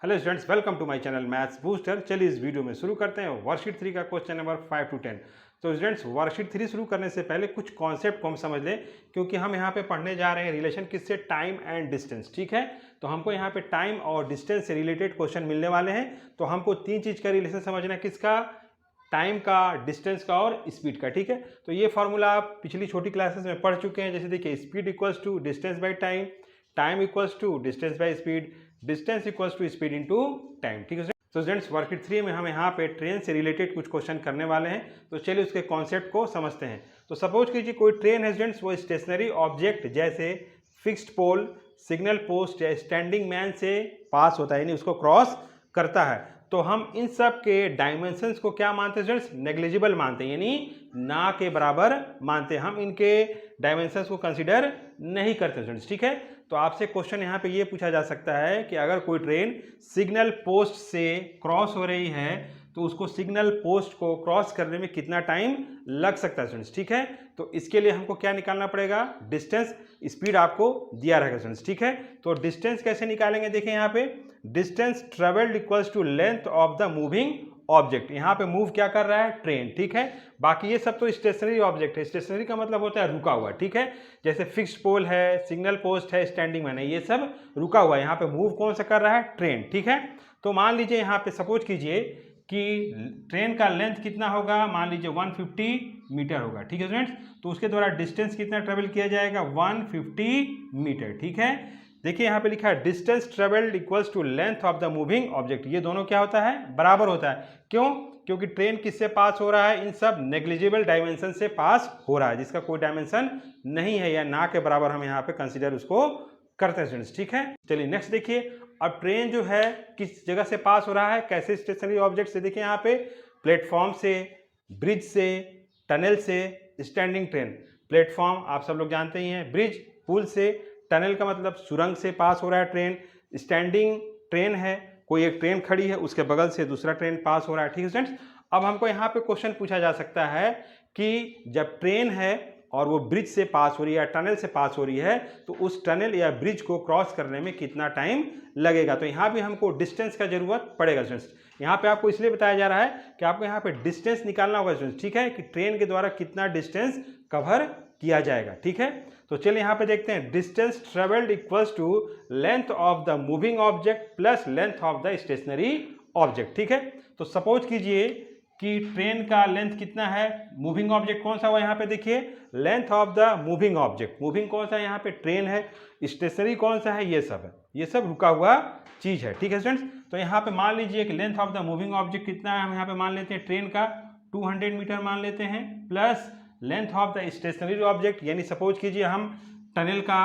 Hello students, welcome to my channel maths booster. चलिए इस video में शुरू करते हैं वर्कशीट 3 का क्वेश्चन नंबर 5 to 10। तो स्टूडेंट्स, वर्कशीट 3 शुरू करने से पहले कुछ कॉन्सेप्ट को हम समझ लें, क्योंकि हम यहाँ पे पढ़ने जा रहे हैं रिलेशन किससे, टाइम एंड डिस्टेंस। ठीक है, तो हमको यहाँ पे टाइम और डिस्टेंस से रिलेटेड क्वेश्चन मिलने वाले हैं। तो हमको तीन चीज़ का रिलेशन समझना है, किसका, टाइम का, डिस्टेंस का और स्पीड का। ठीक है, तो ये फॉर्मूला आप पिछली छोटी क्लासेस में पढ़ चुके हैं। जैसे देखिए, speed equals to distance by time, time equals to distance by speed, distance equals to speed into time. ठीक है, तो स्टूडेंट्स वर्कशीट 3 में हम यहाँ पे ट्रेन से रिलेटेड कुछ क्वेश्चन करने वाले हैं। तो चलिए उसके कॉन्सेप्ट को समझते हैं। तो सपोज कीजिए कोई ट्रेन है स्टूडेंट्स, वो स्टेशनरी ऑब्जेक्ट जैसे फिक्स्ड पोल, सिग्नल पोस्ट या स्टैंडिंग मैन से पास होता है, यानी उसको क्रॉस करता है। तो हम इन सब के डायमेंशंस को क्या मानते हैं स्टूडेंट्स, नेग्लिजिबल मानते हैं, यानी ना के बराबर मानते हैं। हम इनके डायमेंशंस को कंसीडर नहीं करते स्टूडेंट्स। ठीक है, तो आपसे क्वेश्चन यहाँ पे ये पूछा जा सकता है कि अगर कोई ट्रेन सिग्नल पोस्ट से क्रॉस हो रही है तो उसको सिग्नल पोस्ट को क्रॉस करने में कितना टाइम लग सकता है स्टूडेंट्स। ठीक है, तो इसके लिए हमको क्या निकालना पड़ेगा, डिस्टेंस। स्पीड आपको दिया रहेगा स्टूडेंट्स। ठीक है, तो डिस्टेंस कैसे निकालेंगे, देखिए यहाँ पे distance travelled equals to length of the moving object. यहाँ पे मूव क्या कर रहा है, ट्रेन। ठीक है, बाकी ये सब तो स्टेशनरी ऑब्जेक्ट है। स्टेशनरी का मतलब होता है रुका हुआ। ठीक है, जैसे फिक्स्ड पोल है, सिग्नल पोस्ट है, स्टैंडिंग मैन है, ये सब रुका हुआ है। यहाँ पे मूव कौन सा कर रहा है, ट्रेन। ठीक है, तो मान लीजिए यहाँ पे सपोज कीजिए कि ट्रेन का लेंथ कितना होगा, मान लीजिए 150 मीटर होगा। ठीक है स्टूडेंट्स, तो उसके द्वारा डिस्टेंस कितना ट्रेवल किया जाएगा, 150 मीटर। ठीक है, देखिए यहाँ पे लिखा है distance travelled equals to length of the moving object. ये दोनों क्या होता है, बराबर होता है। क्यों, क्योंकि ट्रेन किससे पास हो रहा है, इन सब नेग्लिजिबल डायमेंशन से पास हो रहा है, जिसका कोई डायमेंशन नहीं है या ना के बराबर हम यहाँ पे कंसीडर उसको करते हैं स्टूडेंट्स। ठीक है, चलिए नेक्स्ट देखिए। अब ट्रेन जो है किस जगह से पास हो रहा है, कैसे स्टेशनरी ऑब्जेक्ट से, देखिए यहाँ पे प्लेटफॉर्म से, ब्रिज से, टनल से, स्टैंडिंग ट्रेन। प्लेटफॉर्म आप सब लोग जानते ही हैं, ब्रिज पुल से, टनल का मतलब सुरंग से पास हो रहा है ट्रेन, स्टैंडिंग ट्रेन है, कोई एक ट्रेन खड़ी है उसके बगल से दूसरा ट्रेन पास हो रहा है। ठीक है स्टूडेंट्स, अब हमको यहाँ पे क्वेश्चन पूछा जा सकता है कि जब ट्रेन है और वो ब्रिज से पास हो रही है या टनल से पास हो रही है, तो उस टनल या ब्रिज को क्रॉस करने में कितना टाइम लगेगा। तो यहाँ भी हमको डिस्टेंस का जरूरत पड़ेगा स्टूडेंट्स। यहाँ पे आपको इसलिए बताया जा रहा है कि आपको यहाँ पे डिस्टेंस निकालना होगा स्टूडेंट्स। ठीक है, कि ट्रेन के द्वारा कितना डिस्टेंस कवर किया जाएगा। ठीक है, तो चलिए यहाँ पे देखते हैं distance travelled equals to length of the moving object plus length of the stationary object. ठीक है, तो सपोज कीजिए कि ट्रेन का लेंथ कितना है, मूविंग ऑब्जेक्ट कौन सा हुआ, यहाँ पे देखिए length of the moving object. Moving कौन सा है, यहाँ पे ट्रेन है, स्टेशनरी कौन सा है, ये सब है, ये सब रुका हुआ चीज है। ठीक है स्टूडेंट्स, तो यहाँ पे मान लीजिए कि length of the moving object कितना है, हम यहाँ पे मान लेते हैं ट्रेन का 200 मीटर मान लेते हैं, plus length of the stationary object, यानी सपोज कीजिए हम टनल का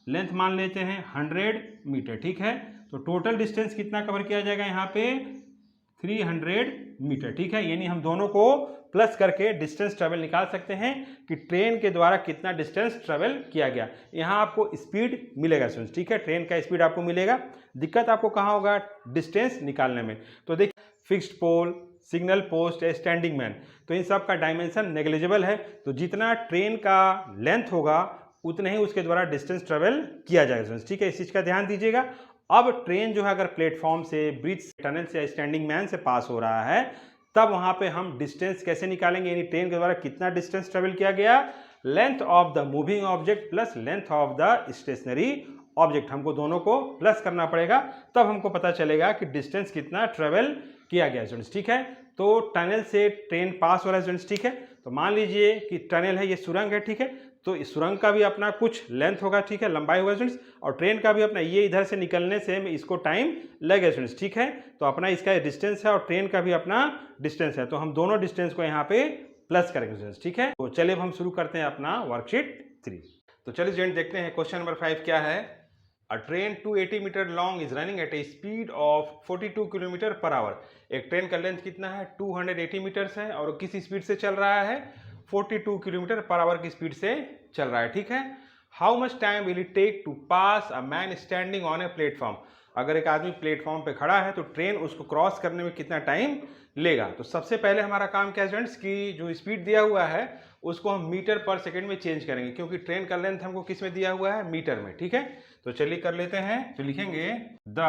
लेंथ मान लेते हैं 100 मीटर। ठीक है, तो टोटल डिस्टेंस कितना कवर किया जाएगा, यहाँ पे 300 मीटर। ठीक है, यानी हम दोनों को प्लस करके डिस्टेंस ट्रेवल निकाल सकते हैं कि ट्रेन के द्वारा कितना डिस्टेंस ट्रेवल किया गया। यहाँ आपको स्पीड मिलेगा स्टूडेंट्स। ठीक है, ट्रेन का स्पीड आपको मिलेगा, दिक्कत आपको कहाँ होगा, डिस्टेंस निकालने में। तो देखिए फिक्स्ड पोल, सिग्नल पोस्ट या स्टैंडिंग मैन, तो इन सब का डायमेंशन नेग्लिजिबल है। तो जितना ट्रेन का लेंथ होगा उतने ही उसके द्वारा डिस्टेंस ट्रेवल किया जाएगा। ठीक है, इस चीज़ का ध्यान दीजिएगा। अब ट्रेन जो है अगर प्लेटफॉर्म से, ब्रिज, टनल से या स्टैंडिंग मैन से पास हो रहा है, तब वहां पे हम डिस्टेंस कैसे निकालेंगे, यानी ट्रेन के द्वारा कितना डिस्टेंस ट्रेवल किया गया, length of the moving object plus length of the stationary object. हमको दोनों को प्लस करना पड़ेगा, तब हमको पता चलेगा कि डिस्टेंस कितना ट्रेवल किया गया स्टूडेंट्स। ठीक है, तो टनल से ट्रेन पास हो रहा है स्टूडेंट्स। ठीक है, तो मान लीजिए कि टनल है, ये सुरंग है। ठीक है, तो इस सुरंग का भी अपना कुछ लेंथ होगा, ठीक है, लंबाई होगा स्टूडेंट्स, और ट्रेन का भी अपना, ये इधर से निकलने से इसको टाइम लगेगा स्टूडेंट्स। ठीक है, तो अपना इसका डिस्टेंस है और ट्रेन का भी अपना डिस्टेंस है, तो हम दोनों डिस्टेंस को यहाँ पे प्लस करेंगे स्टूडेंट्स। ठीक है, तो चलिए अब हम शुरू करते हैं अपना वर्कशीट 3। तो चलिए स्टूडेंट देखते हैं क्वेश्चन नंबर 5 क्या है। A train 280 metre long is running at a speed of 42 kilometre per hour. एक ट्रेन का लेंथ कितना है, 280 मीटर्स है, और किस स्पीड से चल रहा है, 42 किलोमीटर पर आवर की स्पीड से चल रहा है। ठीक है, how much time will it take to pass a man standing on a platform. अगर एक आदमी प्लेटफॉर्म पे खड़ा है तो ट्रेन उसको क्रॉस करने में कितना टाइम लेगा। तो सबसे पहले हमारा काम क्या है स्टूडेंट्स, की जो स्पीड दिया हुआ है उसको हम मीटर पर सेकेंड में चेंज करेंगे, क्योंकि ट्रेन का लेंथ हमको किस में दिया हुआ है, मीटर में। ठीक है, तो चलिए कर लेते हैं। तो लिखेंगे the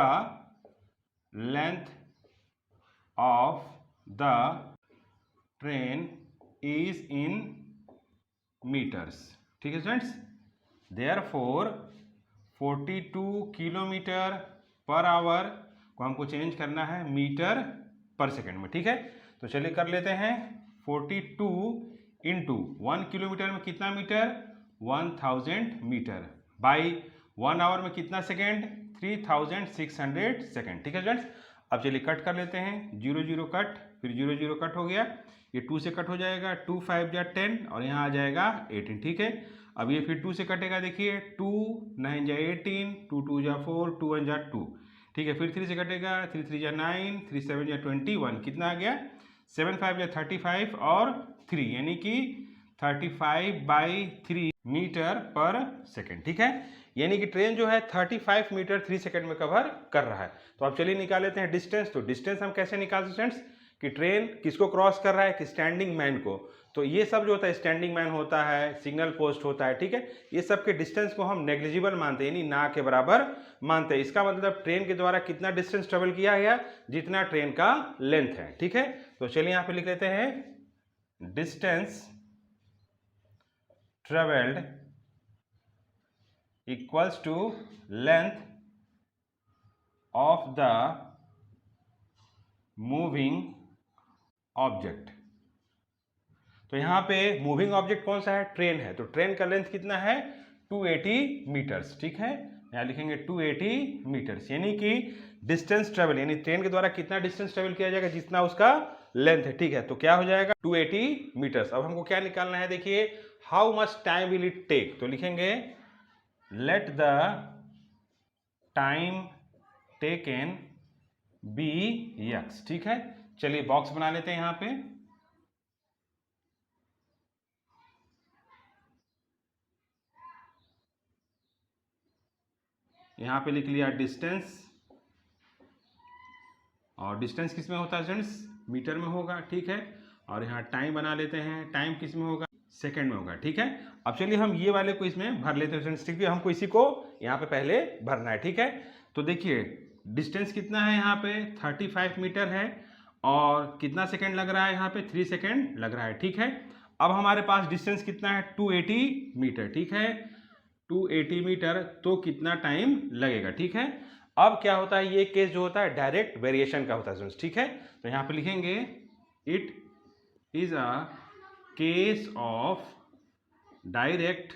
length of the train is in metres. ठीक है students, therefore 42 kilometre per hour को हमको चेंज करना है मीटर पर सेकेंड में। ठीक है, तो चलिए कर लेते हैं। 42 इंटू 1 किलोमीटर में कितना मीटर, 1000 मीटर, बाई 1 आवर में कितना सेकेंड, 3600 सेकेंड। ठीक है स्टूडेंट्स, अब चलिए कट कर लेते हैं। 0 0 कट, फिर 0 0 कट हो गया, ये 2 से कट हो जाएगा, 2 5 जा 10 और यहाँ आ जाएगा 18। ठीक है, अब ये फिर 2 से कटेगा, देखिए 2 9 जा 18, 2 2 जा 4, 2 1 जा 2। ठीक है, फिर 3 से कटेगा, 3 3 जा 9, 3 7 जा 21, कितना आ गया, 7 5 जा 35 और 3 यानी कि 35/3 मीटर पर सेकेंड। ठीक है, यानी कि ट्रेन जो है 35 मीटर 3 सेकेंड में कवर कर रहा है। तो अब चलिए निकाल लेते हैं डिस्टेंस। तो डिस्टेंस हम कैसे निकाल सकते हैं कि ट्रेन किसको क्रॉस कर रहा है, कि स्टैंडिंग मैन को। तो ये सब जो होता है, स्टैंडिंग मैन होता है, सिग्नल पोस्ट होता है। ठीक है, ये सब के डिस्टेंस को हम नेग्लिजिबल मानते हैं, यानी ना के बराबर मानते हैं। इसका मतलब ट्रेन के द्वारा कितना डिस्टेंस ट्रेवल किया गया, जितना ट्रेन का लेंथ है। ठीक है, तो चलिए यहाँ पे लिख लेते हैं distance travelled equals to length of the moving object. तो यहाँ पे मूविंग ऑब्जेक्ट कौन सा है, ट्रेन है। तो ट्रेन का लेंथ कितना है, 280 मीटर्स। ठीक है, यहाँ लिखेंगे 280 मीटर्स, यानी कि डिस्टेंस ट्रेवल, यानी ट्रेन के द्वारा कितना डिस्टेंस ट्रेवल किया जाएगा, जितना उसका लेंथ है। ठीक है, तो क्या हो जाएगा, 280 मीटर्स। अब हमको क्या निकालना है, देखिए how much time will it take. तो लिखेंगे let the time taken be x. ठीक है, चलिए बॉक्स बना लेते हैं यहाँ पे। यहाँ पे लिख लिया डिस्टेंस, और डिस्टेंस किस में होता है स्टूडेंट्स, मीटर में होगा। ठीक है, और यहाँ टाइम बना लेते हैं, टाइम किस में होगा, सेकंड में होगा। ठीक है, अब चलिए हम ये वाले को इसमें भर लेते हैं स्टूडेंट्स। ठीक है, हमको इसी को यहाँ पे पहले भरना है। ठीक है, तो देखिए डिस्टेंस कितना है, यहाँ पे 35 मीटर है, और कितना सेकेंड लग रहा है, यहाँ पे 3 सेकेंड लग रहा है। ठीक है, अब हमारे पास डिस्टेंस कितना है, 280 मीटर। ठीक है, 280 मीटर, तो कितना टाइम लगेगा। ठीक है, अब क्या होता है, ये केस जो होता है डायरेक्ट वेरिएशन का होता है। ठीक है, तो यहाँ पे लिखेंगे it is a case of direct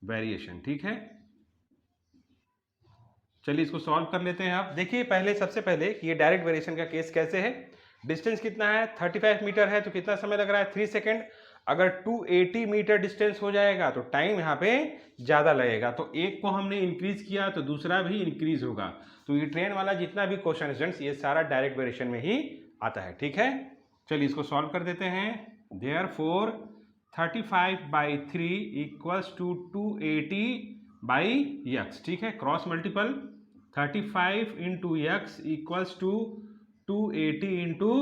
variation. ठीक है, चलिए इसको सॉल्व कर लेते हैं। आप देखिए पहले, सबसे पहले कि ये डायरेक्ट वेरिएशन का केस कैसे है। डिस्टेंस कितना है, 35 मीटर है, तो कितना समय लग रहा है, 3 सेकेंड। अगर 280 मीटर डिस्टेंस हो जाएगा तो टाइम यहाँ पे ज़्यादा लगेगा। तो एक को हमने इंक्रीज किया तो दूसरा भी इंक्रीज होगा। तो ये ट्रेन वाला जितना भी क्वेश्चन स्टूडेंट्स, ये सारा डायरेक्ट वेरिएशन में ही आता है। ठीक है, चलिए इसको सॉल्व कर देते हैं। Therefore 35/3 equals to 280/x। ठीक है, cross multiple 35 into x equals to 280 into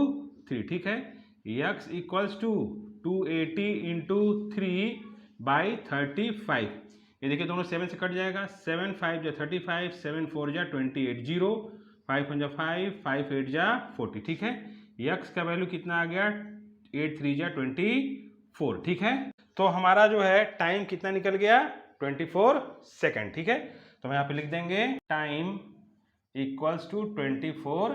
3। ठीक है, x इक्वल्स टू 280 इंटू 3/35। ये देखिए दोनों 7 से कट जाएगा, 7 5 जा 35, 7 4 जा 28, 0 5 1 जा 5, 5 8 जा 40। ठीक है, x का वैल्यू कितना आ गया, 8 3 जा 24। ठीक है, तो हमारा जो है टाइम कितना निकल गया, 24 सेकेंड। ठीक है, तो हम यहाँ पे लिख देंगे टाइम इक्वल्स टू 24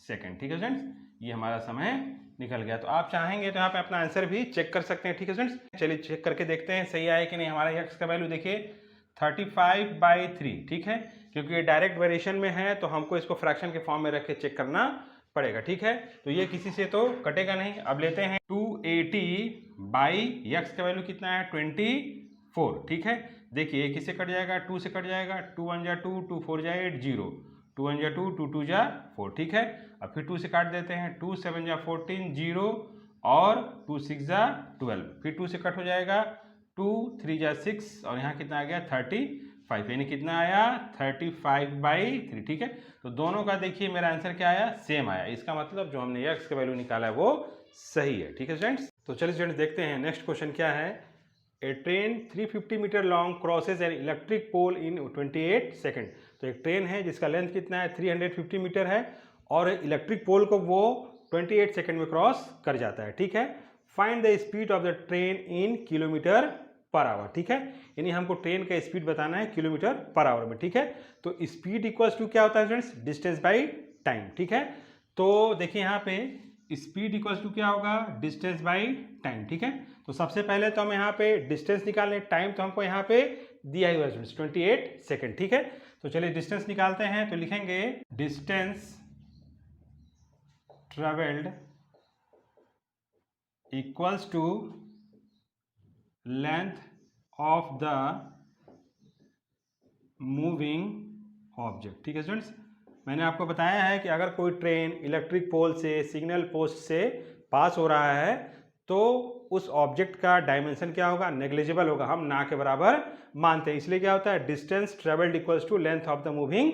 सेकेंड। ठीक है फ्रेंड्स, ये हमारा समय निकल गया। तो आप चाहेंगे तो यहाँ पे अपना आंसर भी चेक कर सकते हैं। ठीक है फ्रेंड्स, चलिए चेक करके देखते हैं सही आया कि नहीं। हमारा x का वैल्यू देखिए 35/3। ठीक है, क्योंकि ये डायरेक्ट वेरिएशन में है तो हमको इसको फ्रैक्शन के फॉर्म में रख के चेक करना पड़ेगा। ठीक है, तो ये किसी से तो कटेगा नहीं। अब लेते हैं 280/x का वैल्यू कितना है, 24। ठीक है, देखिए किससे कट जाएगा, 2 से कट जाएगा, 2 1 जा 2, 2 4 जा 8, 0 2 1 जा 2, 2 2 जा 4। ठीक है, अब फिर 2 से काट देते हैं, 2 7 जा 14, 0 और 2 6 जा 12। फिर 2 से कट हो जाएगा, 2 3 जा 6 और यहाँ कितना आ गया 35, यानी कितना आया 35/3। ठीक है, तो दोनों का देखिए मेरा आंसर क्या आया, सेम आया। इसका मतलब जो हमने x का वैल्यू निकाला है वो सही है। ठीक है स्टूडेंट्स, तो चलिए स्टूडेंट्स देखते हैं नेक्स्ट क्वेश्चन क्या है। A train 350 metre long crosses an electric pole in 28 second. तो एक ट्रेन है जिसका लेंथ कितना है 350 मीटर है और इलेक्ट्रिक पोल को वो 28 सेकंड में क्रॉस कर जाता है। ठीक है, find the speed of the train in kilometre per hour. ठीक है, यानी हमको ट्रेन का स्पीड बताना है किलोमीटर पर आवर में। ठीक है, तो स्पीड इक्वल्स टू क्या होता है स्टूडेंट्स, डिस्टेंस बाई टाइम। ठीक है, तो देखिए यहाँ पे स्पीड इक्वल्स टू क्या होगा, डिस्टेंस बाई टाइम। ठीक है, तो सबसे पहले तो हम यहाँ पे डिस्टेंस निकालें, टाइम तो हमको यहाँ पे दिया ही हुआ है 28 सेकेंड। ठीक है, तो चलिए डिस्टेंस निकालते हैं। तो लिखेंगे distance travelled equals to length of the moving object. ठीक है स्टूडेंट्स, मैंने आपको बताया है कि अगर कोई ट्रेन इलेक्ट्रिक पोल से, सिग्नल पोस्ट से पास हो रहा है तो उस ऑब्जेक्ट का डायमेंशन क्या होगा, नेग्लिजिबल होगा, हम ना के बराबर मानते हैं। इसलिए क्या होता है, distance travelled equals to length of the moving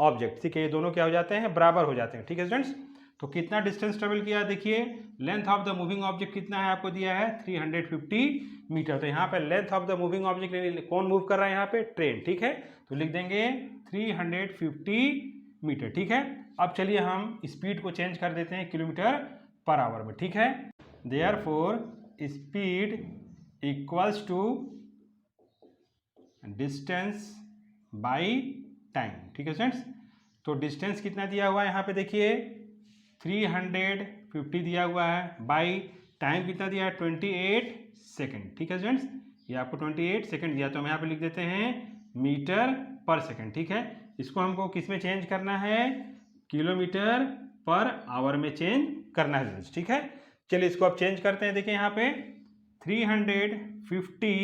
object. ठीक है, ये दोनों क्या हो जाते हैं, बराबर हो जाते हैं। ठीक है स्टूडेंट्स, तो कितना डिस्टेंस ट्रेवल किया, देखिए length of the moving object कितना है आपको दिया है 350 मीटर। तो यहाँ पे length of the moving object कौन मूव कर रहा है, यहाँ पे ट्रेन। ठीक है, तो लिख देंगे 350 मीटर। ठीक है, अब चलिए हम स्पीड को चेंज कर देते हैं किलोमीटर पर आवर में। ठीक है, therefore speed equals to distance by time. ठीक है स्टूडेंट्स, तो डिस्टेंस कितना दिया हुआ है यहाँ पे देखिए 350 दिया हुआ है, बाई टाइम कितना दिया है 28 सेकेंड। ठीक है स्टूडेंट्स, ये आपको 28 सेकेंड दिया, तो हम यहाँ पे लिख देते हैं मीटर पर सेकेंड। ठीक है, इसको हमको किस में चेंज करना है, किलोमीटर पर आवर में चेंज करना है स्टूडेंट्स। ठीक है, चलिए इसको अब चेंज करते हैं। देखिए यहाँ पे 350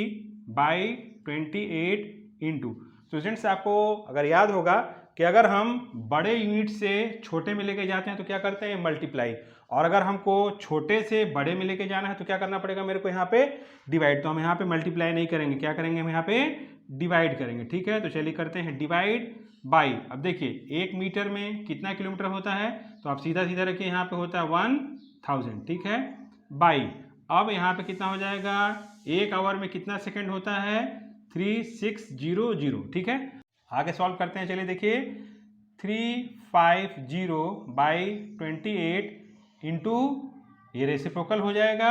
बाई 28 इंटू, तो स्टूडेंट्स आपको अगर याद होगा कि अगर हम बड़े यूनिट से छोटे में लेके जाते हैं तो क्या करते हैं, मल्टीप्लाई, और अगर हमको छोटे से बड़े में लेके जाना है तो क्या करना पड़ेगा मेरे को यहाँ पे, डिवाइड। तो हम यहाँ पे मल्टीप्लाई नहीं करेंगे, क्या करेंगे, हम यहाँ पे डिवाइड करेंगे। ठीक है, तो चलिए करते हैं डिवाइड बाई। अब देखिए 1 मीटर में कितना किलोमीटर होता है, तो आप सीधा सीधा रखिए, यहाँ पे होता है 1000। ठीक है, बाई अब यहाँ पे कितना हो जाएगा, 1 आवर में कितना सेकेंड होता है 3600। ठीक है, आगे सॉल्व करते हैं। चलिए देखिए 350 बाई 28 इंटू ये रेसिप्रोकल हो जाएगा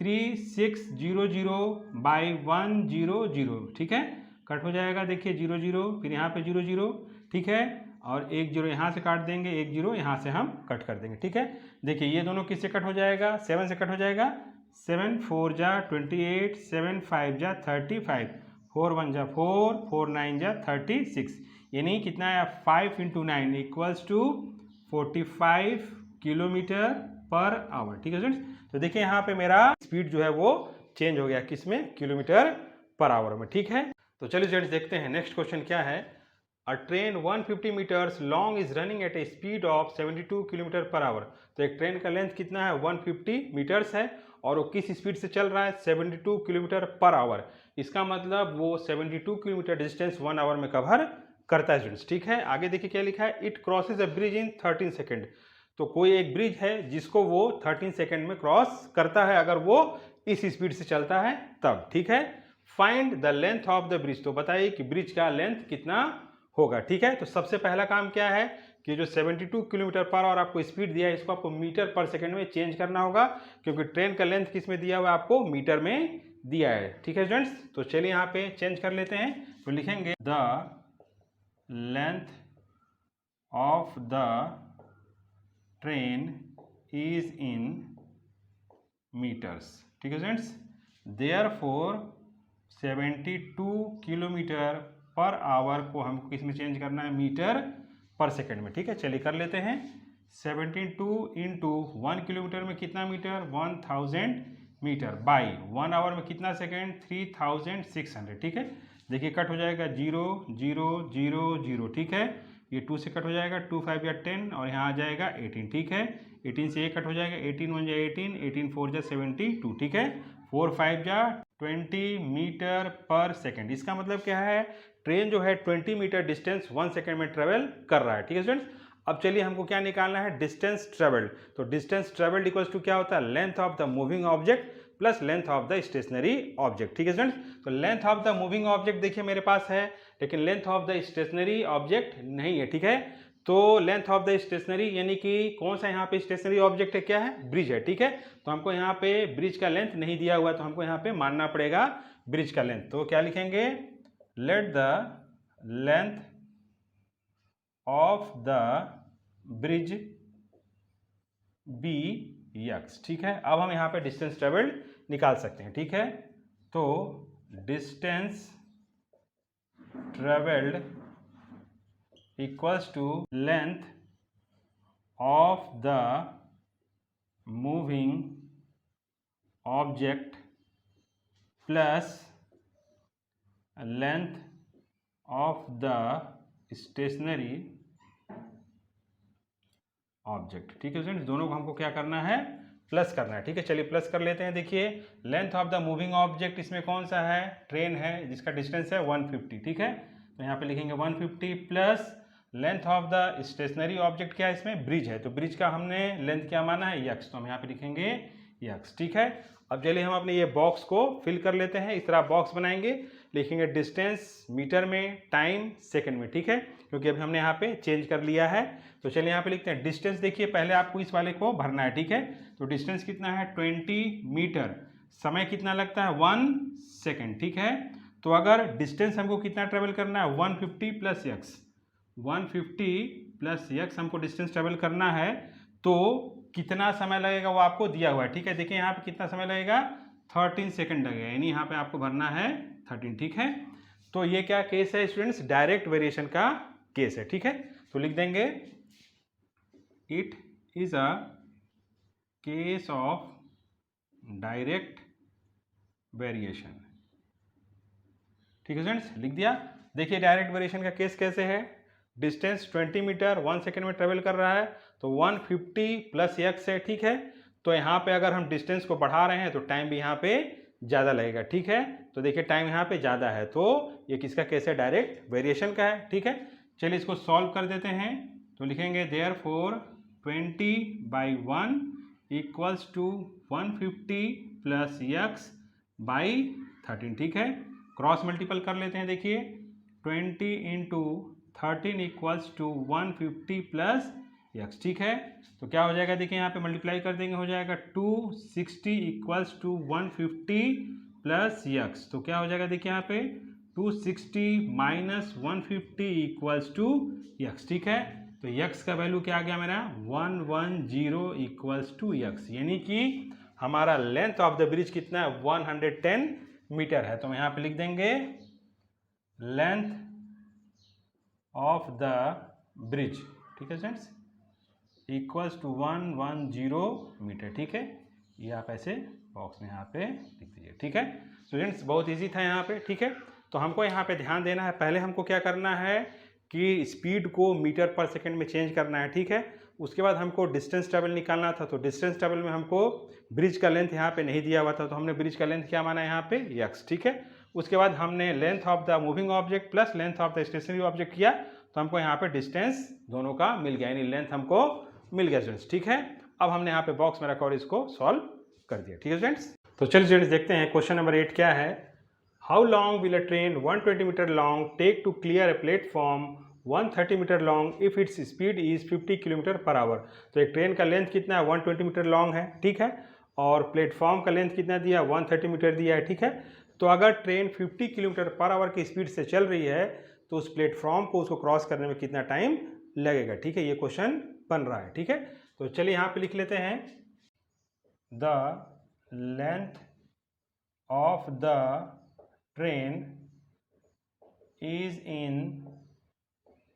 3600 बाई 100। ठीक है, कट हो जाएगा, देखिए 00, फिर यहाँ पे 00। ठीक है, और 1 0 यहाँ से काट देंगे, 1 0 यहाँ से हम कट कर देंगे। ठीक है, देखिए ये दोनों किससे कट हो जाएगा, 7 से कट हो जाएगा, 7 4 जा 28, 7 5 जा 35, 4 1 जा 4, 4 9 जा 36, यानी कितना है 5 into 9 equals to 45 kilometre per hour. ठीक है स्टूडेंट्स, तो देखिए यहाँ पे मेरा स्पीड जो है वो चेंज हो गया, किसमें, किलोमीटर पर आवर में। ठीक है, तो चलिए स्टूडेंट्स देखते हैं नेक्स्ट क्वेश्चन क्या है। A train 150 metres long is running at a speed of 72 kilometre per hour. तो एक ट्रेन का लेंथ कितना है 150 मीटर्स है और वो किस स्पीड से चल रहा है 72 किलोमीटर पर आवर। इसका मतलब वो 72 किलोमीटर डिस्टेंस 1 आवर में कवर करता है स्टूडेंट्स। ठीक है, आगे देखिए क्या लिखा है, it crosses a bridge in 13 second. तो कोई एक ब्रिज है जिसको वो 13 सेकेंड में क्रॉस करता है अगर वो इस स्पीड से चलता है तब। ठीक है, find the length of the bridge, तो बताइए कि ब्रिज का लेंथ कितना होगा। ठीक है, तो सबसे पहला काम क्या है कि जो 72 किलोमीटर पर आवर आपको स्पीड दिया है इसको आपको मीटर पर सेकंड में चेंज करना होगा, क्योंकि ट्रेन का लेंथ किस में दिया हुआ है, आपको मीटर में दिया है। ठीक है स्टूडेंट्स, तो चलिए यहाँ पे चेंज कर लेते हैं। तो लिखेंगे the length of the train is in metres. ठीक है students, therefore 72 kilometre per hour को हमको किस में चेंज करना है, मीटर पर सेकंड में। ठीक है, चलिए कर लेते हैं। 72 इंटू 1 किलोमीटर में कितना मीटर, 1000 मीटर, बाई 1 आवर में कितना सेकंड, 3600। ठीक है, देखिए कट हो जाएगा 0 0 0 0। ठीक है, ये 2 से कट हो जाएगा, 2 5 या 10 और यहाँ आ जाएगा 18। ठीक है, 18 से 1 कट हो जाएगा, 18 1 जा 18, 18 4 जा 72। ठीक है, 4 5 जा 20 मीटर पर सेकेंड। इसका मतलब क्या है, ट्रेन जो है 20 मीटर डिस्टेंस 1 सेकेंड में ट्रेवल कर रहा है। ठीक है स्टूडेंट्स, अब चलिए हमको क्या निकालना है, डिस्टेंस ट्रेवल्ड। तो डिस्टेंस ट्रेवल्ड इक्वल्स टू क्या होता है, length of the moving object plus length of the stationary object. ठीक है स्टूडेंट्स, तो length of the moving object देखिए मेरे पास है लेकिन length of the stationary object नहीं है, ठीक है। तो लेंथ ऑफ द स्टेशनरी यानी कि कौन सा यहाँ पे स्टेशनरी ऑब्जेक्ट है, क्या है, ब्रिज है, ठीक है। तो हमको यहाँ पे ब्रिज का लेंथ नहीं दिया हुआ, तो हमको यहाँ पे मानना पड़ेगा ब्रिज का लेंथ। तो क्या लिखेंगे, let the length of the bridge be X, ठीक है। अब हम यहाँ पे डिस्टेंस ट्रेवल्ड निकाल सकते हैं, ठीक है। तो distance travelled equals to length of the moving object plus length of the stationary object, ठीक है फ्रेंड्स। दोनों को हमको क्या करना है, प्लस करना है, ठीक है। चलिए प्लस कर लेते हैं। देखिए length of the moving object इसमें कौन सा है, ट्रेन है, जिसका डिस्टेंस है 150, ठीक है। तो यहाँ पे लिखेंगे 150 plus length of the stationary object क्या है, इसमें ब्रिज है, तो ब्रिज का हमने लेंथ क्या माना है, यक्स, तो हम यहाँ पे लिखेंगे यक्स, ठीक है। अब चलिए हम अपने ये बॉक्स को फिल कर लेते हैं। इस तरह बॉक्स बनाएंगे, लिखेंगे डिस्टेंस मीटर में, टाइम सेकंड में, ठीक है, क्योंकि अभी हमने यहाँ पे चेंज कर लिया है। तो चलिए यहाँ पे लिखते हैं डिस्टेंस। देखिए पहले आपको इस वाले को भरना है, ठीक है। तो डिस्टेंस कितना है 20 मीटर, समय कितना लगता है 1 सेकेंड, ठीक है। तो अगर डिस्टेंस हमको कितना ट्रेवल करना है 150 प्लस यक्स, 150 प्लस यक्स हमको डिस्टेंस ट्रेवल करना है, तो कितना समय लगेगा वो आपको दिया हुआ है, ठीक है। देखिए यहाँ पे कितना समय लगेगा 13 सेकंड लगेगा, यानी यहाँ पे आपको भरना है 13, ठीक है। तो ये क्या केस है स्टूडेंट्स, डायरेक्ट वेरिएशन का केस है, ठीक है। तो लिख देंगे it is a case of direct variation, ठीक है स्टूडेंट्स, लिख दिया। देखिए डायरेक्ट वेरिएशन का केस कैसे है, डिस्टेंस 20 मीटर 1 सेकेंड में ट्रेवल कर रहा है, तो 150 प्लस यक्स है, ठीक है। तो यहाँ पे अगर हम डिस्टेंस को बढ़ा रहे हैं तो टाइम भी यहाँ पे ज़्यादा लगेगा, ठीक है। तो देखिए टाइम यहाँ पे ज़्यादा है, तो ये किसका केस है, डायरेक्ट वेरिएशन का है, ठीक है। चलिए इसको सॉल्व कर देते हैं। तो लिखेंगे therefore 20/1 equals to 150 plus x by 13, ठीक है। क्रॉस मल्टीपल कर लेते हैं। देखिए 20 into 13 equals to 150 plus x, ठीक है। तो क्या हो जाएगा, देखिए यहाँ पे मल्टीप्लाई कर देंगे, हो जाएगा 260 इक्वल्स टू 150 प्लस यक्स। तो क्या हो जाएगा, देखिए यहाँ पे 260 माइनस 150 इक्वल्स टू यक्स, ठीक है। तो यक्स का वैल्यू क्या आ गया मेरा 110 इक्वल्स टू यक्स, यानी कि हमारा लेंथ ऑफ द ब्रिज कितना है 110 मीटर है। तो हम यहाँ पे लिख देंगे लेंथ ऑफ द ब्रिज, ठीक है फ्रेंड्स, इक्वल्स टू 110 मीटर, ठीक है। ये आप ऐसे बॉक्स में यहाँ पे लिख दीजिए, ठीक है। स्टूडेंट्स बहुत इजी था यहाँ पे, ठीक है। तो हमको यहाँ पे ध्यान देना है, पहले हमको क्या करना है कि स्पीड को मीटर पर सेकंड में चेंज करना है, ठीक है। उसके बाद हमको डिस्टेंस ट्रेवल निकालना था, तो डिस्टेंस ट्रेवल में हमको ब्रिज का लेंथ यहाँ पे नहीं दिया हुआ था, तो हमने ब्रिज का लेंथ क्या माना यहाँ पे यक्स, ठीक है। उसके बाद हमने length of the moving object plus length of the stationary object किया, तो हमको यहाँ पे डिस्टेंस दोनों का मिल गया, यानी लेंथ हमको मिल गया स्टूडेंट्स, ठीक है। अब हमने यहाँ पे बॉक्स में रखा और इसको सॉल्व कर दिया, ठीक है स्टूडेंट्स। तो चलिए स्टूडेंट्स देखते हैं क्वेश्चन नंबर 8 क्या है। How long will a train 120 metre long take to clear a platform 130 metre long if it's speed is 50 kilometre per hour. तो एक ट्रेन का लेंथ कितना है 120 मीटर लॉन्ग है, ठीक है, और प्लेटफॉर्म का लेंथ कितना दिया 130 मीटर दिया है, ठीक है। तो अगर ट्रेन 50 किलोमीटर पर आवर की स्पीड से चल रही है तो उस प्लेटफॉर्म को उसको क्रॉस करने में कितना टाइम लगेगा, ठीक है। ये क्वेश्चन बन रहा है, ठीक है। तो चलिए यहाँ पे लिख लेते हैं the length of the train is in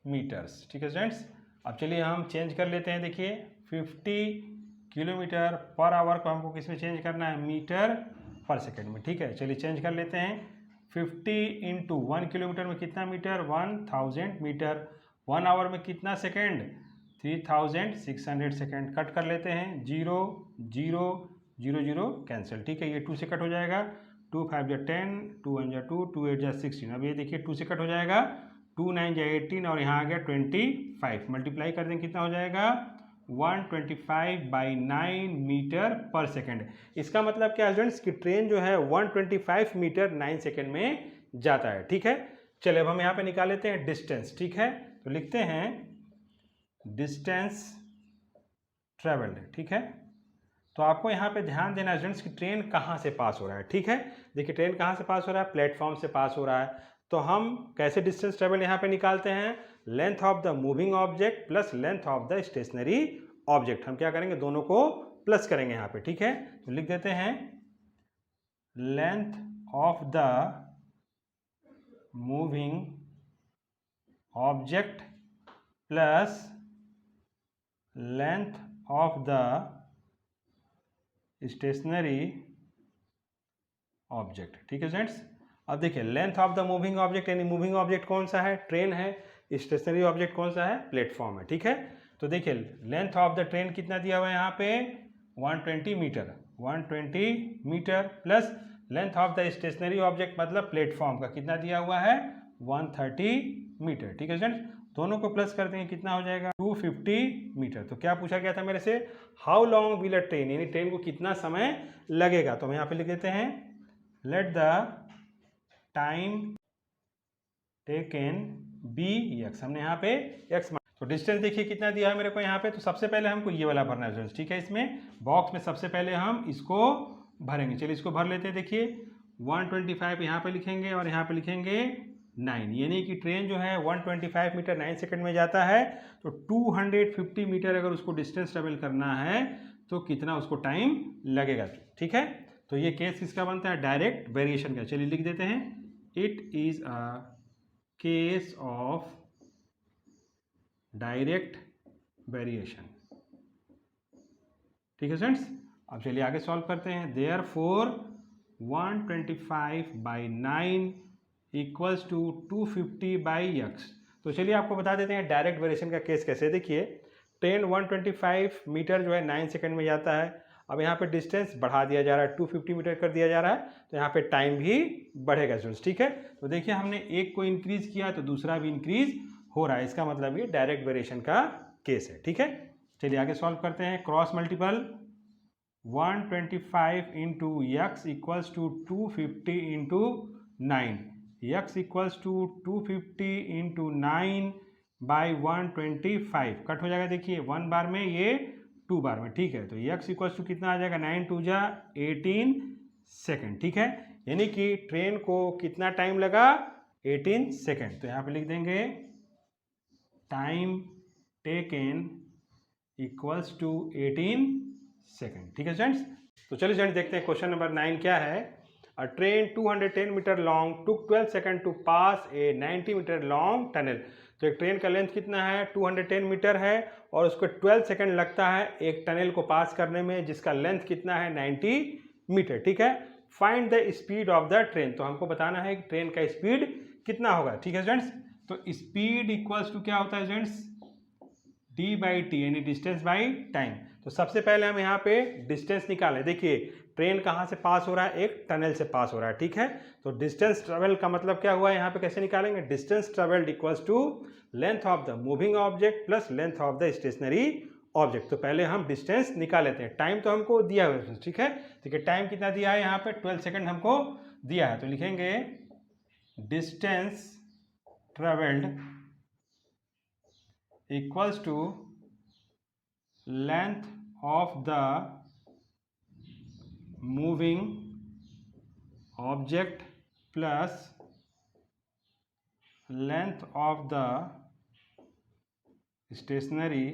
metres, ठीक है स्टूडेंट्स। अब चलिए हम चेंज कर लेते हैं। देखिए 50 किलोमीटर पर आवर को हमको किस में चेंज करना है, मीटर पर सेकेंड में, ठीक है। चलिए चेंज कर लेते हैं। 50 इंटू 1 किलोमीटर में कितना मीटर 1000 मीटर, 1 आवर में कितना सेकेंड 3600 सेकेंड। कट कर लेते हैं, 0 0 0 0 कैंसिल, ठीक है। ये 2 से कट हो जाएगा, 2 5 या 10, 2 1 या 2, 2 8 या 16। अब ये देखिए 2 से कट हो जाएगा, 2 9 या 18 और यहाँ आ गया 25। मल्टीप्लाई कर देंगे कितना हो जाएगा 125/9 मीटर पर सेकेंड। इसका मतलब क्या है स्टूडेंट्स कि ट्रेन जो है 125 मीटर 9 सेकेंड में जाता है, ठीक है। चलिए अब हम यहाँ पे निकाल लेते हैं डिस्टेंस, ठीक है। तो लिखते हैं डिस्टेंस ट्रेवल्ड, ठीक है। तो आपको यहाँ पे ध्यान देना स्टूडेंट्स कि ट्रेन कहाँ से पास हो रहा है, ठीक है। देखिए ट्रेन कहाँ से पास हो रहा है, प्लेटफॉर्म से पास हो रहा है। तो हम कैसे डिस्टेंस ट्रेवल यहाँ पे निकालते हैं, length of the moving object plus length of the stationary object. हम क्या करेंगे, दोनों को प्लस करेंगे यहाँ पे, ठीक है। तो लिख देते हैं length of the moving object plus length of the stationary object, ठीक है स्टूडेंट्स। अब देखिए length of the moving object यानी मूविंग ऑब्जेक्ट कौन सा है, ट्रेन है। स्टेशनरी ऑब्जेक्ट कौन सा है, प्लेटफॉर्म है, ठीक है। तो देखिए लेंथ ऑफ द ट्रेन कितना दिया हुआ है यहाँ पे 120 metre, 120 metre plus length of the stationary object मतलब प्लेटफॉर्म का कितना दिया हुआ है 130 मीटर, ठीक है स्टूडेंट्स। दोनों को प्लस कर देंगे कितना हो जाएगा 250 मीटर। तो क्या पूछा गया था मेरे से, how long will a train, यानी ट्रेन को कितना समय लगेगा। तो हम यहाँ पे लिख देते हैं let the time taken be x, हमने यहाँ पे एक्स। तो डिस्टेंस देखिए कितना दिया है मेरे को यहाँ पे। तो सबसे पहले हमको ये वाला भरना है, ठीक है। इसमें बॉक्स में सबसे पहले हम इसको भरेंगे। चलिए इसको भर लेते हैं। देखिए 125 यहाँ पे लिखेंगे और यहाँ पे लिखेंगे 9, यानी कि ट्रेन जो है 125 मीटर 9 सेकंड में जाता है। तो 250 मीटर अगर उसको डिस्टेंस ट्रेवल करना है तो कितना उसको टाइम लगेगा, ठीक है। तो ये केस किसका बनता है, डायरेक्ट वेरिएशन का। चलिए लिख देते हैं it is a case of direct variation, ठीक है स्टूडेंट्स। अब चलिए आगे सॉल्व करते हैं। Therefore 125/9 equals to 250/x। तो चलिए आपको बता देते हैं डायरेक्ट वेरिएशन का केस कैसे। देखिए ट्रेन 125 मीटर जो है 9 सेकंड में जाता है। अब यहाँ पे डिस्टेंस बढ़ा दिया जा रहा है, 250 मीटर कर दिया जा रहा है। तो यहाँ पे टाइम भी बढ़ेगा स्टूडेंट्स, ठीक है। तो देखिए हमने एक को इंक्रीज किया तो दूसरा भी इंक्रीज हो रहा है, इसका मतलब ये डायरेक्ट वेरिएशन का केस है, ठीक है। चलिए आगे सॉल्व करते हैं। Cross multiple 125 into x equals to 250 into 9, x equals to 250 into 9/125 cut हो जाएगा। देखिए 1 बार में, ये 2 बार में, ठीक है। तो x इक्वल्स टू कितना आ जाएगा 9 2 जा 18 सेकेंड, ठीक है। यानी कि ट्रेन को कितना टाइम लगा 18 सेकेंड। तो यहाँ पे लिख देंगे time taken equals to 18 second, ठीक है स्टूडेंट्स। तो चलिए स्टूडेंट्स देखते हैं क्वेश्चन नंबर 9 क्या है। A train 210 metre long took 12 second to pass a 90 metre long tunnel. तो एक ट्रेन का लेंथ कितना है 210 मीटर है और उसको 12 सेकेंड लगता है एक टनल को पास करने में जिसका लेंथ कितना है 90 मीटर, ठीक है। Find the speed of the train. तो हमको बताना है कि ट्रेन का स्पीड कितना होगा, ठीक है स्टूडेंट्स। तो स्पीड इक्वल्स टू क्या होता है स्टूडेंट्स, d/t यानी डिस्टेंस बाई टाइम। तो सबसे पहले हम यहाँ पे डिस्टेंस निकालें। देखिए ट्रेन कहाँ से पास हो रहा है, एक टनल से पास हो रहा है, ठीक है। तो डिस्टेंस ट्रेवल का मतलब क्या हुआ है, यहाँ पे कैसे निकालेंगे, distance travelled equals to length of the moving object plus length of the stationary object. तो पहले हम डिस्टेंस निकाल लेते हैं। टाइम तो हमको दिया हुआ है, ठीक है। देखिए टाइम कितना दिया है यहाँ पे 12 सेकेंड हमको दिया है। तो लिखेंगे distance travelled equals to length of the moving object plus length of the stationary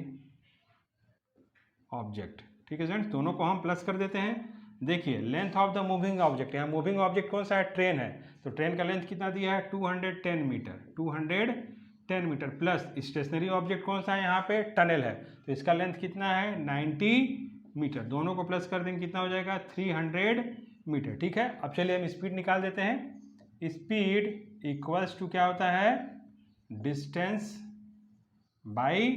object, ठीक है स्टूडेंट्स। दोनों को हम प्लस कर देते हैं। देखिए length of the moving object, यहाँ मूविंग ऑब्जेक्ट कौन सा है, ट्रेन है। तो ट्रेन का लेंथ कितना दिया है 210 metre, 210 metre plus stationary object कौन सा है, यहाँ पे टनल है। तो इसका लेंथ कितना है 90 मीटर। दोनों को प्लस कर देंगे कितना हो जाएगा 300 मीटर, ठीक है। अब चलिए हम स्पीड निकाल देते हैं। स्पीड इक्वल्स टू क्या होता है, डिस्टेंस बाई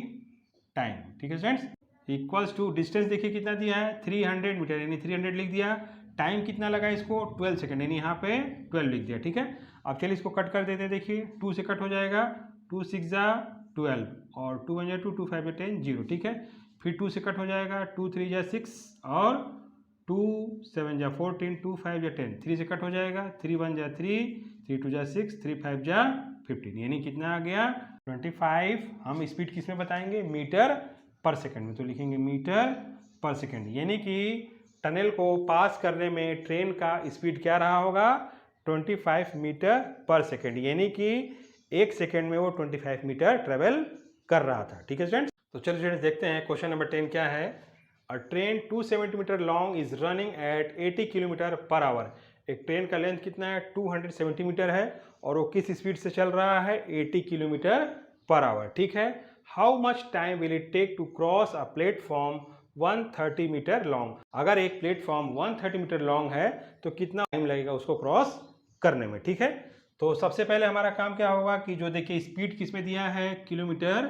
टाइम, ठीक है स्टूडेंट्स। इक्वल्स टू डिस्टेंस देखिए कितना दिया है 300 मीटर यानी 300 लिख दिया। टाइम कितना लगा इसको 12 सेकेंड यानी यहाँ पे 12 लिख दिया, ठीक है। अब चलिए इसको कट कर देते हैं। देखिए 2 से कट हो जाएगा, 2 6 जा 12 और 2 1 जा 2 2 5 जा 10 0, ठीक है। फिर 2 से कट हो जाएगा, 2 3 जा 6 और 2 7 जा 14, 2 5 जा 10, 3 से कट हो जाएगा, 3 1 जा 3, 3 2 जा 6, 3 5 जा 15, यानी कितना आ गया 25। हम स्पीड किस में बताएंगे, मीटर पर सेकंड में, तो लिखेंगे मीटर पर सेकंड, यानी कि टनल को पास करने में ट्रेन का स्पीड क्या रहा होगा 25 मीटर पर सेकंड, यानी कि एक सेकंड में वो 25 मीटर ट्रेवल कर रहा था। ठीक है स्टूडेंट्स, तो चलिए स्टूडेंट्स देखते हैं क्वेश्चन नंबर 10 क्या है। A train 270 metre long is running at 80 kilometre per hour. एक ट्रेन का लेंथ कितना है 270 मीटर है और वो किस स्पीड से चल रहा है 80 किलोमीटर पर आवर। ठीक है, how much time will it take to cross a platform 130 metre long. अगर एक प्लेटफॉर्म 130 मीटर लॉन्ग है तो कितना टाइम लगेगा उसको क्रॉस करने में। ठीक है, तो सबसे पहले हमारा काम क्या होगा कि जो देखिए स्पीड किस में दिया है किलोमीटर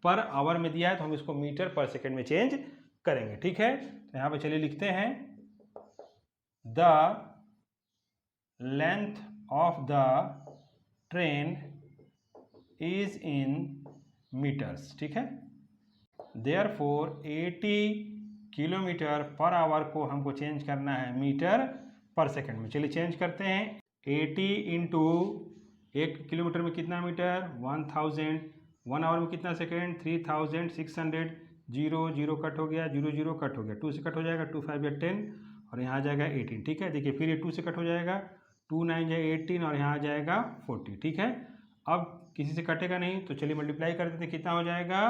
पर आवर में दिया है, तो हम इसको मीटर पर सेकंड में चेंज करेंगे। ठीक है, तो यहाँ पे चलिए लिखते हैं the length of the train is in metres. ठीक है, देयरफॉर 80 किलोमीटर पर आवर को हमको चेंज करना है मीटर पर सेकंड में। चलिए चेंज करते हैं, 80 इंटू 1 किलोमीटर में कितना मीटर 1000, 1 आवर में कितना सेकंड 3600, 0 0 कट हो गया, 0 0 कट हो गया, 2 से कट हो जाएगा, 2 5 या 10 और यहाँ आ जाएगा 18। ठीक है, देखिए फिर ये 2 से कट हो जाएगा, 2 9 या 18 और यहाँ आ जाएगा 40। ठीक है, अब किसी से कटेगा नहीं तो चलिए मल्टीप्लाई कर देते, कितना हो जाएगा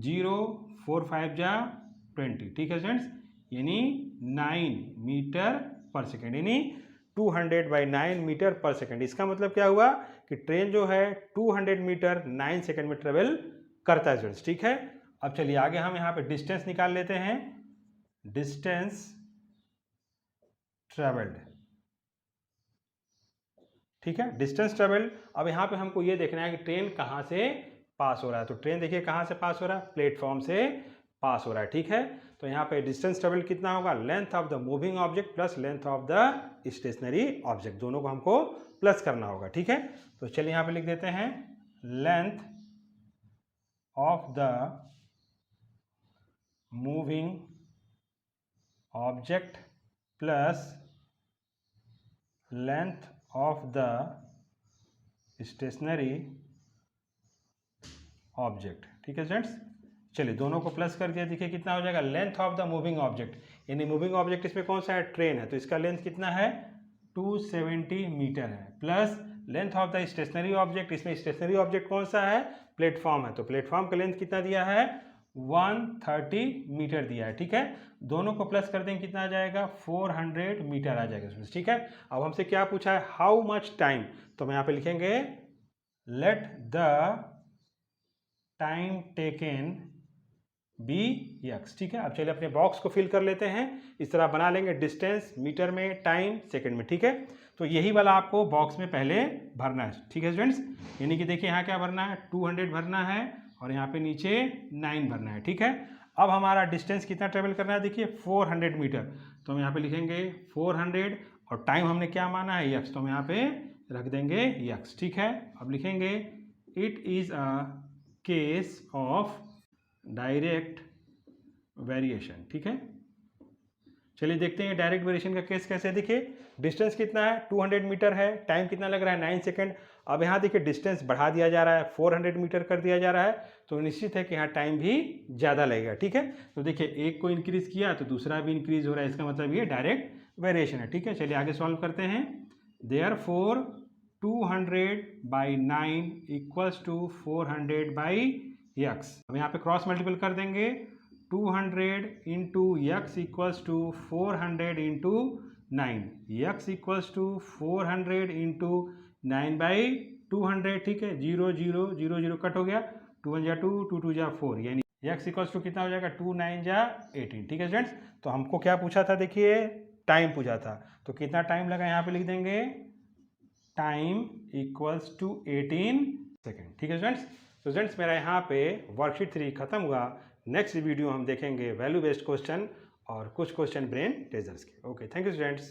0 4 5 जा 20। ठीक है स्टूडेंट्स, यानी 9 मीटर पर सेकेंड, यानी 200/9 मीटर पर सेकेंड। इसका मतलब क्या हुआ कि ट्रेन जो है 200 मीटर 9 सेकेंड में ट्रेवल करता है स्टूडेंट्स। ठीक है, अब चलिए आगे हम यहाँ पे डिस्टेंस निकाल लेते हैं, डिस्टेंस ट्रेवल्ड। ठीक है, डिस्टेंस ट्रेवल्ड। अब यहाँ पे हमको ये देखना है कि ट्रेन कहाँ से पास हो रहा है, तो ट्रेन देखिए कहाँ से पास हो रहा है, प्लेटफॉर्म से पास हो रहा है। ठीक है, तो यहाँ पे डिस्टेंस ट्रेवल कितना होगा, length of the moving object plus length of the stationary object, दोनों को हमको प्लस करना होगा। ठीक है, तो चलिए यहाँ पे लिख देते हैं length of the moving object plus length of the stationary object. ठीक है स्टूडेंट्स, चलिए दोनों को प्लस कर दिया, देखिए कितना हो जाएगा length of the moving object, यानी मूविंग ऑब्जेक्ट इसमें कौन सा है ट्रेन है, तो इसका लेंथ कितना है 270 मीटर है, plus length of the stationary object, इसमें स्टेशनरी ऑब्जेक्ट कौन सा है प्लेटफॉर्म है, तो प्लेटफॉर्म का लेंथ कितना दिया है 130 मीटर दिया है। ठीक है, दोनों को प्लस कर देंगे कितना आ जाएगा 400 मीटर आ जाएगा इसमें। ठीक है, अब हमसे क्या पूछा है हाउ मच टाइम, तो हम यहाँ पे लिखेंगे let the time taken be x. ठीक है, अब चलिए अपने बॉक्स को फिल कर लेते हैं, इस तरह बना लेंगे डिस्टेंस मीटर में, टाइम सेकंड में। ठीक है, तो यही वाला आपको बॉक्स में पहले भरना है। ठीक है स्टूडेंट्स, यानी कि देखिए यहाँ क्या भरना है 200 भरना है और यहाँ पे नीचे 9 भरना है। ठीक है, अब हमारा डिस्टेंस कितना ट्रेवल करना है देखिए 400 मीटर, तो हम यहाँ पे लिखेंगे 400 और टाइम हमने क्या माना है एक्स, तो हम यहाँ पे रख देंगे एक्स। ठीक है, अब लिखेंगे it is a case of direct variation. ठीक है, चलिए देखते हैं डायरेक्ट वेरिएशन का केस कैसे है। देखिए डिस्टेंस कितना है 200 मीटर है, टाइम कितना लग रहा है 9 सेकंड। अब यहाँ देखिए डिस्टेंस बढ़ा दिया जा रहा है 400 मीटर कर दिया जा रहा है, तो निश्चित है कि यहाँ टाइम भी ज़्यादा लगेगा। ठीक है, तो देखिए एक को इंक्रीज किया तो दूसरा भी इंक्रीज हो रहा है, इसका मतलब ये डायरेक्ट वेरिएशन है। ठीक है, चलिए आगे सॉल्व करते हैं, देयरफॉर 200/9 इक्वल्स टू 400/x। अब यहाँ पे क्रॉस मल्टीपल कर देंगे, 200 into x equals to 400 into 9, x equals to 400 into 9/200। ठीक है, 0 0 0 0 कट हो गया, 2 1 जा 2, 2 2 जा 4, यानी एक्स इक्वल्स टू कितना हो जाएगा 2 9 जा 18। ठीक है स्टूडेंट्स, तो हमको क्या पूछा था देखिए टाइम पूछा था, तो कितना टाइम लगा यहाँ पे लिख देंगे टाइम इक्वल्स टू 18 सेकेंड। ठीक है स्टूडेंट्स, तो स्टूडेंट्स मेरा यहाँ पे वर्कशीट 3 खत्म हुआ। नेक्स्ट वीडियो हम देखेंगे वैल्यू बेस्ड क्वेश्चन और कुछ क्वेश्चन ब्रेन टेजर्स के। Okay, thank you students.